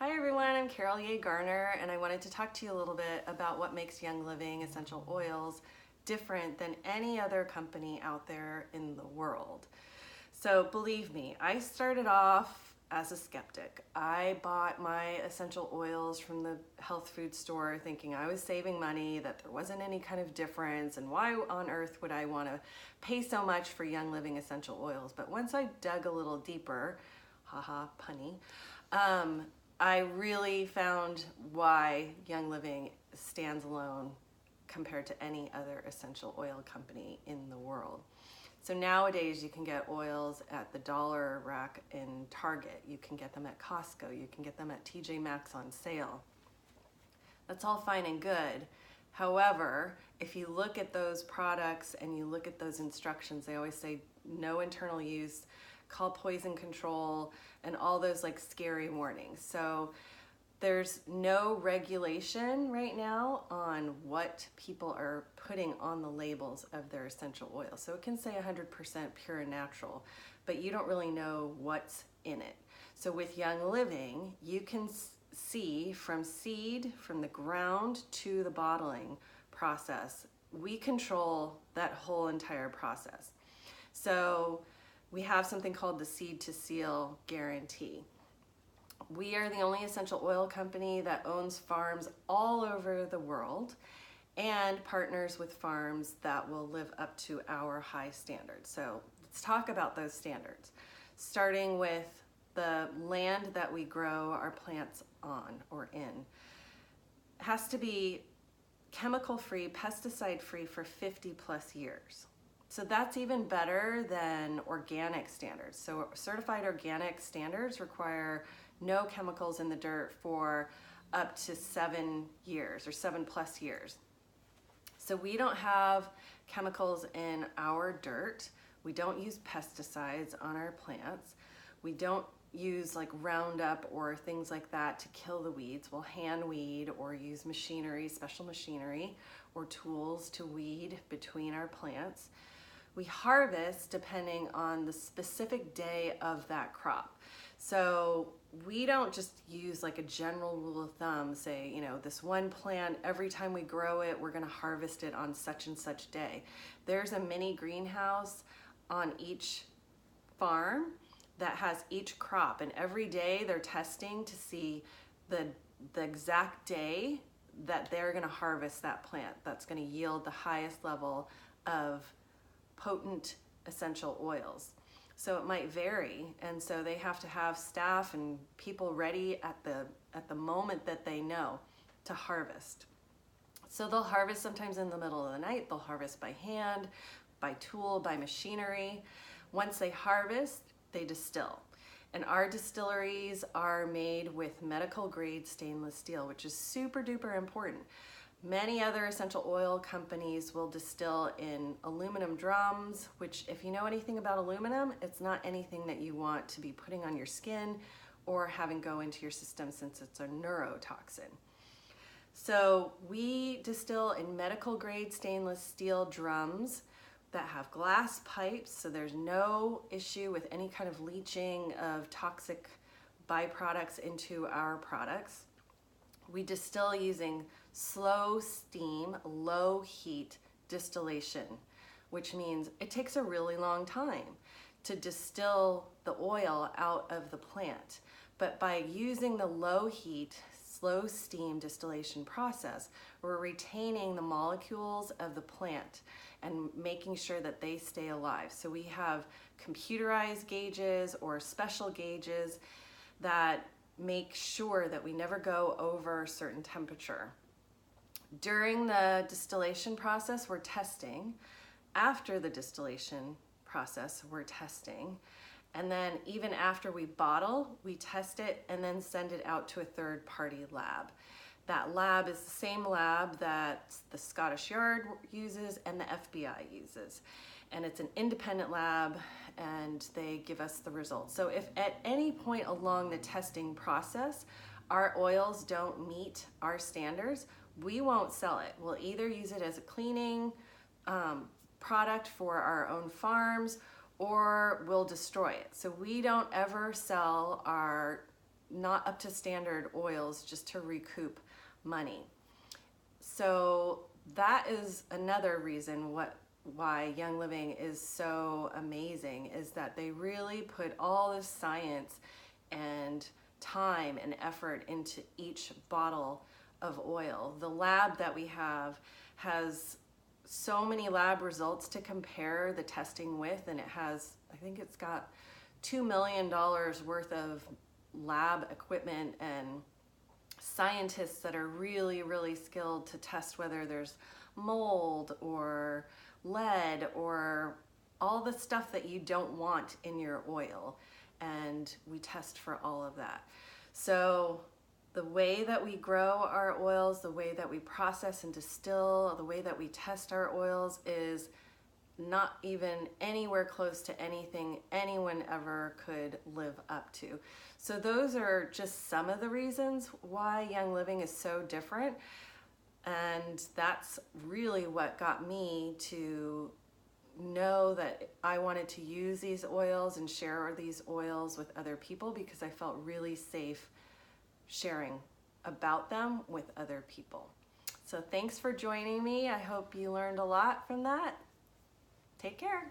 Hi everyone, I'm Carol Yeh-Garner, and I wanted to talk to you a little bit about what makes Young Living essential oils different than any other company out there in the world. So believe me, I started off as a skeptic. I bought my essential oils from the health food store thinking I was saving money, that there wasn't any kind of difference, and why on earth would I want to pay so much for Young Living essential oils? But once I dug a little deeper, haha, punny, I really found why Young Living stands alone compared to any other essential oil company in the world. So nowadays you can get oils at the dollar rack in Target, you can get them at Costco, you can get them at TJ Maxx on sale. That's all fine and good. However, if you look at those products and you look at those instructions, they always say no internal use, call poison control, and all those like scary warnings. So there's no regulation right now on what people are putting on the labels of their essential oil. So it can say 100% pure and natural, but you don't really know what's in it. So with Young Living, you can see from seed, from the ground to the bottling process, we control that whole entire process. So we have something called the seed to seal guarantee. We are the only essential oil company that owns farms all over the world and partners with farms that will live up to our high standards. So let's talk about those standards, starting with the land that we grow our plants on or in. It has to be chemical-free, pesticide-free for 50 plus years. So that's even better than organic standards. So certified organic standards require no chemicals in the dirt for up to 7 years or 7 plus years. So we don't have chemicals in our dirt. We don't use pesticides on our plants. We don't use like Roundup or things like that to kill the weeds. We'll hand weed or use machinery, special machinery or tools to weed between our plants. We harvest depending on the specific day of that crop. So we don't just use like a general rule of thumb, say, you know, this one plant, every time we grow it, we're gonna harvest it on such and such day. There's a mini greenhouse on each farm that has each crop, and every day they're testing to see the exact day that they're gonna harvest that plant that's gonna yield the highest level of potent essential oils. So it might vary, and so they have to have staff and people ready at the moment that they know to harvest. So they'll harvest sometimes in the middle of the night, they'll harvest by hand, by tool, by machinery. Once they harvest, they distill. And our distilleries are made with medical grade stainless steel, which is super duper important. Many other essential oil companies will distill in aluminum drums, which if you know anything about aluminum, it's not anything that you want to be putting on your skin or having go into your system since it's a neurotoxin. So we distill in medical grade stainless steel drums that have glass pipes, so there's no issue with any kind of leaching of toxic byproducts into our products. We distill using slow steam, low heat distillation, which means it takes a really long time to distill the oil out of the plant. But by using the low heat, slow steam distillation process, we're retaining the molecules of the plant and making sure that they stay alive. So we have computerized gauges or special gauges that make sure that we never go over a certain temperature. During the distillation process, we're testing. After the distillation process, we're testing. And then even after we bottle, we test it and then send it out to a third-party lab. That lab is the same lab that the Scottish Yard uses and the FBI uses. And it's an independent lab, and they give us the results. So if at any point along the testing process, our oils don't meet our standards, we won't sell it. We'll either use it as a cleaning product for our own farms, or we'll destroy it. So we don't ever sell our not up to standard oils just to recoup money. So that is another reason why Young Living is so amazing, is that they really put all this science and time and effort into each bottle of oil. The lab that we have has so many lab results to compare the testing with, and it has, I think it's got $2 million worth of lab equipment and scientists that are really, really skilled to test whether there's mold or lead or all the stuff that you don't want in your oil. And we test for all of that. So the way that we grow our oils, the way that we process and distill, the way that we test our oils is not even anywhere close to anything anyone ever could live up to. So those are just some of the reasons why Young Living is so different. And that's really what got me to know that I wanted to use these oils and share these oils with other people, because I felt really safe sharing about them with other people. So thanks for joining me. I hope you learned a lot from that. Take care.